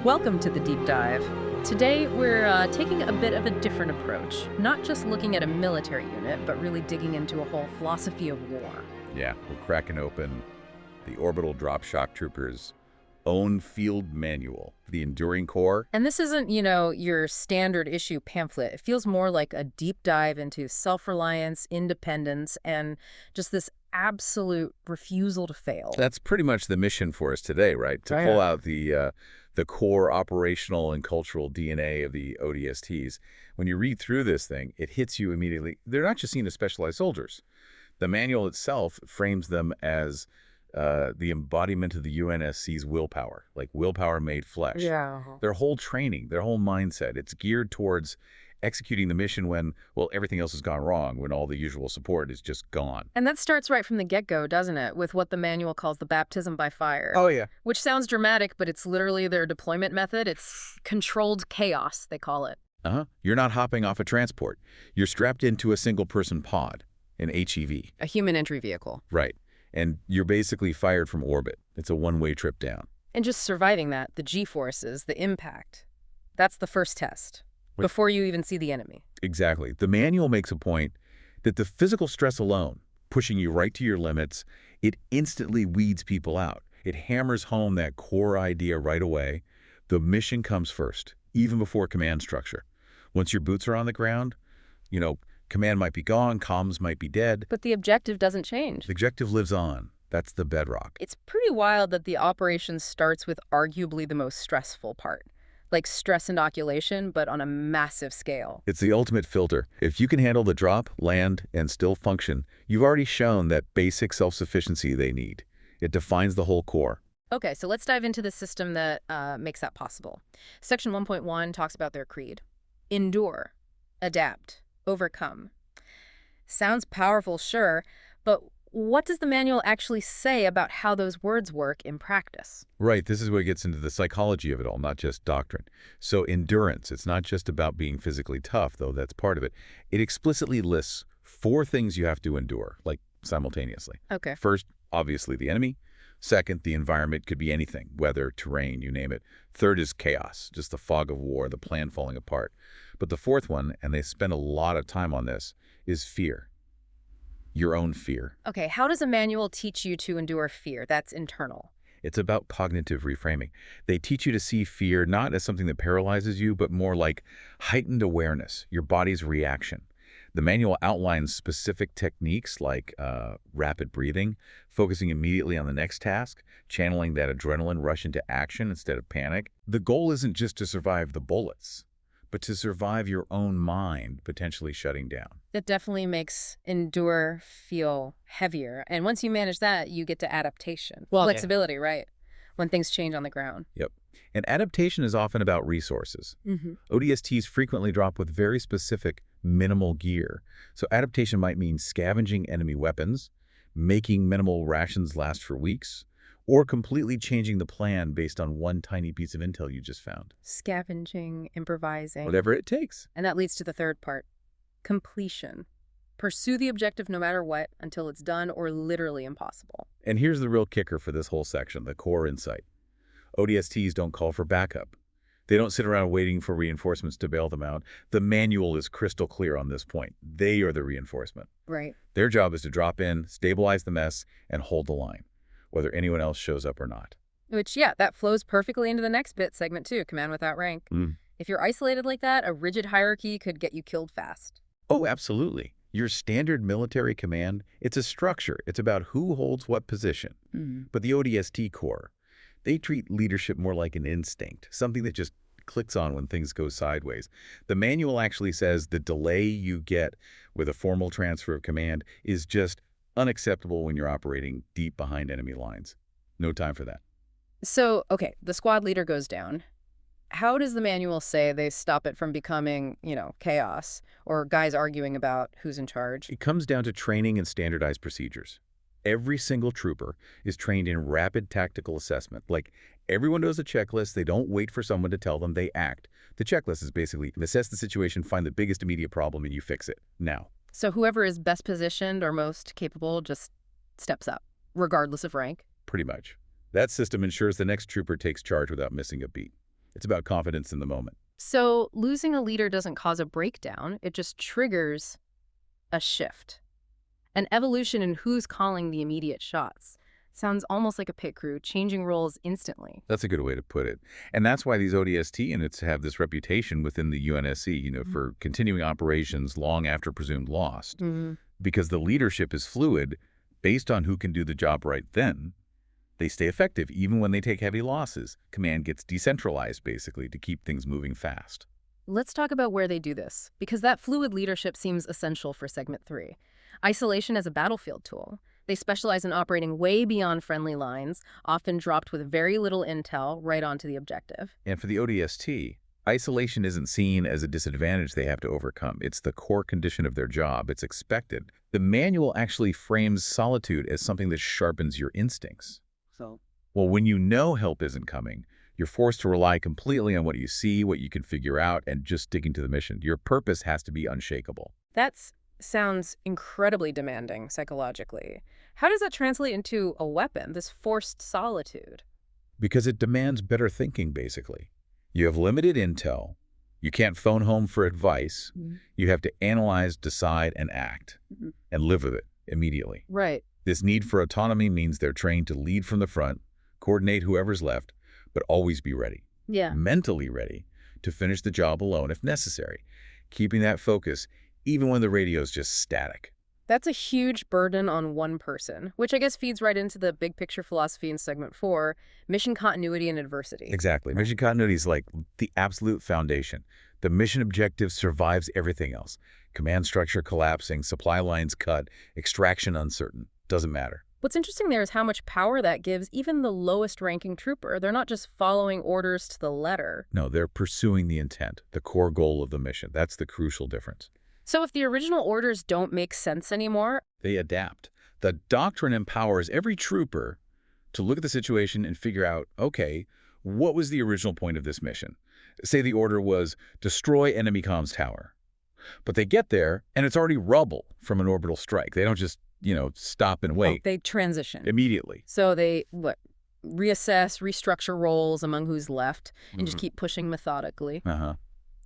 Welcome to the Deep Dive. Today, we're taking a bit of a different approach, not just looking at a military unit, but really digging into a whole philosophy of war. Yeah, we're cracking open the Orbital Drop Shock Trooper's own field manual, the Enduring Core. And this isn't, your standard issue pamphlet. It feels more like a deep dive into self-reliance, independence, and just this absolute refusal to fail. That's pretty much the mission for us today, right? To pull out the core operational and cultural DNA of the ODSTs. When you read through this thing, it hits you immediately. They're not just seen as specialized soldiers. The manual itself frames them as the embodiment of the UNSC's willpower, like willpower made flesh. Yeah. Their whole training, their whole mindset, it's geared towards executing the mission when, well, everything else has gone wrong, when all the usual support is just gone. And that starts right from the get-go, doesn't it? With what the manual calls the baptism by fire. Oh, yeah. Which sounds dramatic, but it's literally their deployment method. It's controlled chaos, they call it. You're not hopping off a transport. You're strapped into a single-person pod, an HEV. A human entry vehicle. Right. And you're basically fired from orbit. It's a one-way trip down. And just surviving that, the G-forces, the impact, that's the first test. Before you even see the enemy. Exactly. The manual makes a point that the physical stress alone, pushing you right to your limits, it instantly weeds people out. It hammers home that core idea right away. The mission comes first, even before command structure. Once your boots are on the ground, command might be gone, comms might be dead. But the objective doesn't change. The objective lives on. That's the bedrock. It's pretty wild that the operation starts with arguably the most stressful part. Like stress inoculation, but on a massive scale. It's the ultimate filter. If you can handle the drop, land, and still function, you've already shown that basic self-sufficiency they need. It defines the whole core. Okay, so let's dive into the system that makes that possible. Section 1.1 talks about their creed. Endure, adapt, overcome. Sounds powerful, sure, but what does the manual actually say about how those words work in practice? Right, this is where it gets into the psychology of it all, not just doctrine. So endurance, it's not just about being physically tough, though that's part of it. It explicitly lists 4 things you have to endure, like simultaneously. Okay. First, obviously the enemy. Second, the environment could be anything, weather, terrain, you name it. Third is chaos, just the fog of war, the plan falling apart. But the fourth one, and they spend a lot of time on this, is fear. Your own fear. Okay, how does a manual teach you to endure fear? That's internal. It's about cognitive reframing. They teach you to see fear not as something that paralyzes you, but more like heightened awareness, your body's reaction. The manual outlines specific techniques like rapid breathing, focusing immediately on the next task, channeling that adrenaline rush into action instead of panic. The goal isn't just to survive the bullets, but to survive your own mind potentially shutting down. That definitely makes endure feel heavier. And once you manage that, you get to adaptation. Flexibility, right? When things change on the ground. Yep. And adaptation is often about resources. ODSTs frequently drop with very specific minimal gear. So adaptation might mean scavenging enemy weapons, making minimal rations last for weeks, or completely changing the plan based on one tiny piece of intel you just found. Scavenging, improvising. Whatever it takes. And that leads to the third part, completion. Pursue the objective no matter what until it's done or literally impossible. And here's the real kicker for this whole section, the core insight. ODSTs don't call for backup. They don't sit around waiting for reinforcements to bail them out. The manual is crystal clear on this point. They are the reinforcement. Right. Their job is to drop in, stabilize the mess, and hold the line, whether anyone else shows up or not. Which, yeah, that flows perfectly into the next bit, segment 2, command without rank. If you're isolated like that, a rigid hierarchy could get you killed fast. Oh, absolutely. Your standard military command, it's a structure. It's about who holds what position. But the ODST Corps, they treat leadership more like an instinct, something that just clicks on when things go sideways. The manual actually says the delay you get with a formal transfer of command is just unacceptable when you're operating deep behind enemy lines. No time for that. So, okay, the squad leader goes down. How does the manual say they stop it from becoming, chaos or guys arguing about who's in charge? It comes down to training and standardized procedures. Every single trooper is trained in rapid tactical assessment. Like, everyone knows a checklist. They don't wait for someone to tell them. They act. The checklist is basically assess the situation, find the biggest immediate problem, and you fix it now. So whoever is best positioned or most capable just steps up, regardless of rank? Pretty much. That system ensures the next trooper takes charge without missing a beat. It's about confidence in the moment. So losing a leader doesn't cause a breakdown. It just triggers a shift. An evolution in who's calling the immediate shots. Sounds almost like a pit crew, changing roles instantly. That's a good way to put it. And that's why these ODST units have this reputation within the UNSC, for continuing operations long after presumed lost. Because the leadership is fluid based on who can do the job right then. They stay effective even when they take heavy losses. Command gets decentralized, basically, to keep things moving fast. Let's talk about where they do this, because that fluid leadership seems essential for Segment 3. Isolation as a battlefield tool. They specialize in operating way beyond friendly lines, often dropped with very little intel right onto the objective. And for the ODST, isolation isn't seen as a disadvantage they have to overcome. It's the core condition of their job. It's expected. The manual actually frames solitude as something that sharpens your instincts. Well, when you know help isn't coming, you're forced to rely completely on what you see, what you can figure out, and just sticking to the mission. Your purpose has to be unshakable. That sounds incredibly demanding psychologically. How does that translate into a weapon, this forced solitude? Because it demands better thinking, basically. You have limited intel. You can't phone home for advice. You have to analyze, decide, and act, and live with it immediately. Right. This need for autonomy means they're trained to lead from the front, coordinate whoever's left, but always be ready. Yeah. Mentally ready to finish the job alone if necessary, keeping that focus even when the radio's just static. That's a huge burden on one person, which I guess feeds right into the big picture philosophy in Segment 4, mission continuity and adversity. Exactly. Mission continuity is like the absolute foundation. The mission objective survives everything else. Command structure collapsing, supply lines cut, extraction uncertain. Doesn't matter. What's interesting there is how much power that gives even the lowest ranking trooper. They're not just following orders to the letter. No, they're pursuing the intent, the core goal of the mission. That's the crucial difference. So if the original orders don't make sense anymore, they adapt. The doctrine empowers every trooper to look at the situation and figure out, okay, what was the original point of this mission? Say the order was destroy enemy comms tower. But they get there and it's already rubble from an orbital strike. They don't just, stop and wait. they transition. Immediately. So they, reassess, restructure roles among who's left, and just keep pushing methodically.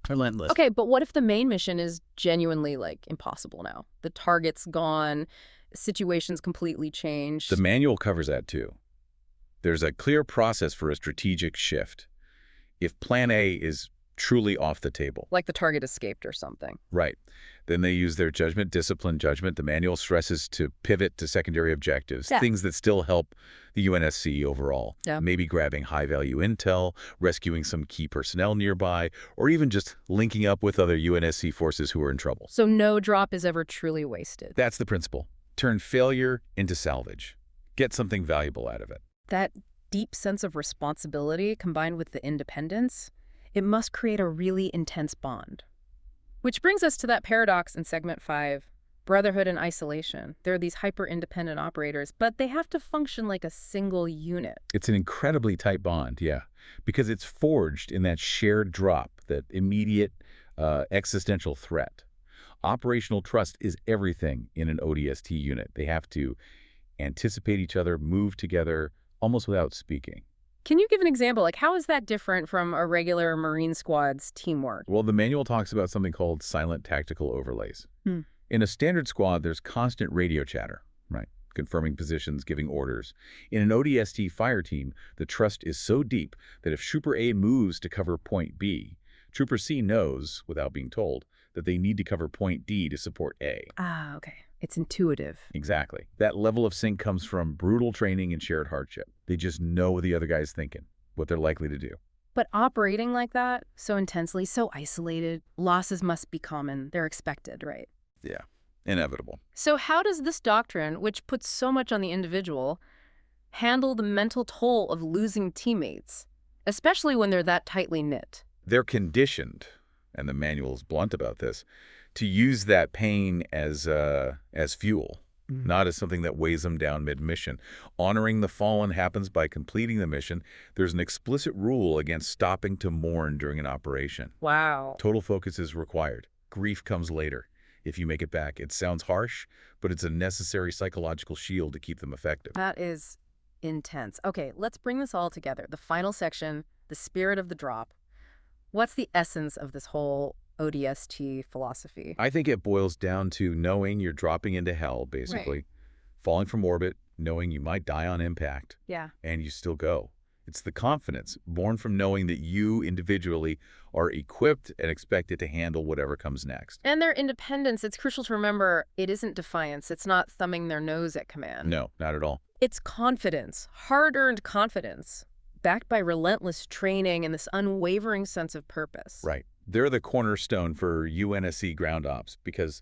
Relentless. Okay, but what if the main mission is genuinely, impossible now? The target's gone, situation's completely changed. The manual covers that too. There's a clear process for a strategic shift. If Plan A is truly off the table. Like the target escaped or something. Right. Then they use their discipline judgment. The manual stresses to pivot to secondary objectives, things that still help the UNSC overall. Maybe grabbing high-value intel, rescuing some key personnel nearby, or even just linking up with other UNSC forces who are in trouble. So no drop is ever truly wasted. That's the principle. Turn failure into salvage. Get something valuable out of it. That deep sense of responsibility combined with the independence, it must create a really intense bond. Which brings us to that paradox in Segment 5, brotherhood and isolation. There are these hyper-independent operators, but they have to function like a single unit. It's an incredibly tight bond, because it's forged in that shared drop, that immediate existential threat. Operational trust is everything in an ODST unit. They have to anticipate each other, move together, almost without speaking. Can you give an example? How is that different from a regular Marine squad's teamwork? Well, the manual talks about something called silent tactical overlays. In a standard squad, there's constant radio chatter, confirming positions, giving orders. In an ODST fire team, the trust is so deep that if Trooper A moves to cover Point B, Trooper C knows, without being told, that they need to cover Point D to support A. Ah, okay. It's intuitive. Exactly. That level of sync comes from brutal training and shared hardship. They just know what the other guy's thinking, what they're likely to do. But operating like that, so intensely, so isolated, losses must be common. They're expected, right? Yeah, inevitable. So how does this doctrine, which puts so much on the individual, handle the mental toll of losing teammates, especially when they're that tightly knit? They're conditioned, and the manual's blunt about this, to use that pain as fuel, not as something that weighs them down mid-mission. Honoring the fallen happens by completing the mission. There's an explicit rule against stopping to mourn during an operation. Wow. Total focus is required. Grief comes later. If you make it back, it sounds harsh, but it's a necessary psychological shield to keep them effective. That is intense. Okay, let's bring this all together. The final section, the spirit of the drop. What's the essence of this whole ODST philosophy? I think it boils down to knowing you're dropping into hell, Right. basically, falling from orbit, knowing you might die on impact, Yeah. and you still go. It's the confidence born from knowing that you individually are equipped and expected to handle whatever comes next. And their independence, it's crucial to remember it isn't defiance. It's not thumbing their nose at command. No, not at all. It's confidence, hard-earned confidence, backed by relentless training and this unwavering sense of purpose. Right. They're the cornerstone for UNSC ground ops because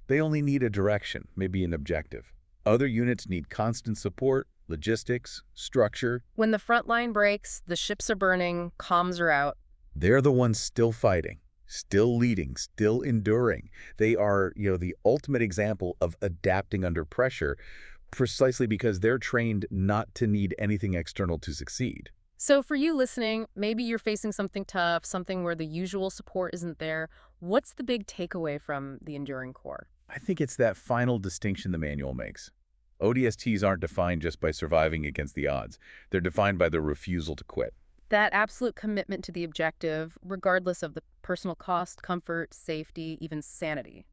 they only need a direction, maybe an objective. Other units need constant support, logistics, structure. When the front line breaks, the ships are burning, comms are out. They're the ones still fighting, still leading, still enduring. They are, the ultimate example of adapting under pressure precisely because they're trained not to need anything external to succeed. So for you listening, maybe you're facing something tough, something where the usual support isn't there. What's the big takeaway from the Enduring Corps? I think it's that final distinction the manual makes. ODSTs aren't defined just by surviving against the odds. They're defined by their refusal to quit. That absolute commitment to the objective, regardless of the personal cost, comfort, safety, even sanity.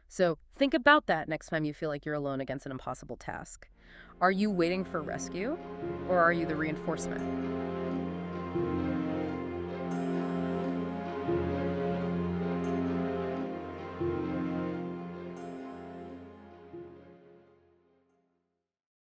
So think about that next time you feel like you're alone against an impossible task. Are you waiting for rescue, or are you the reinforcement?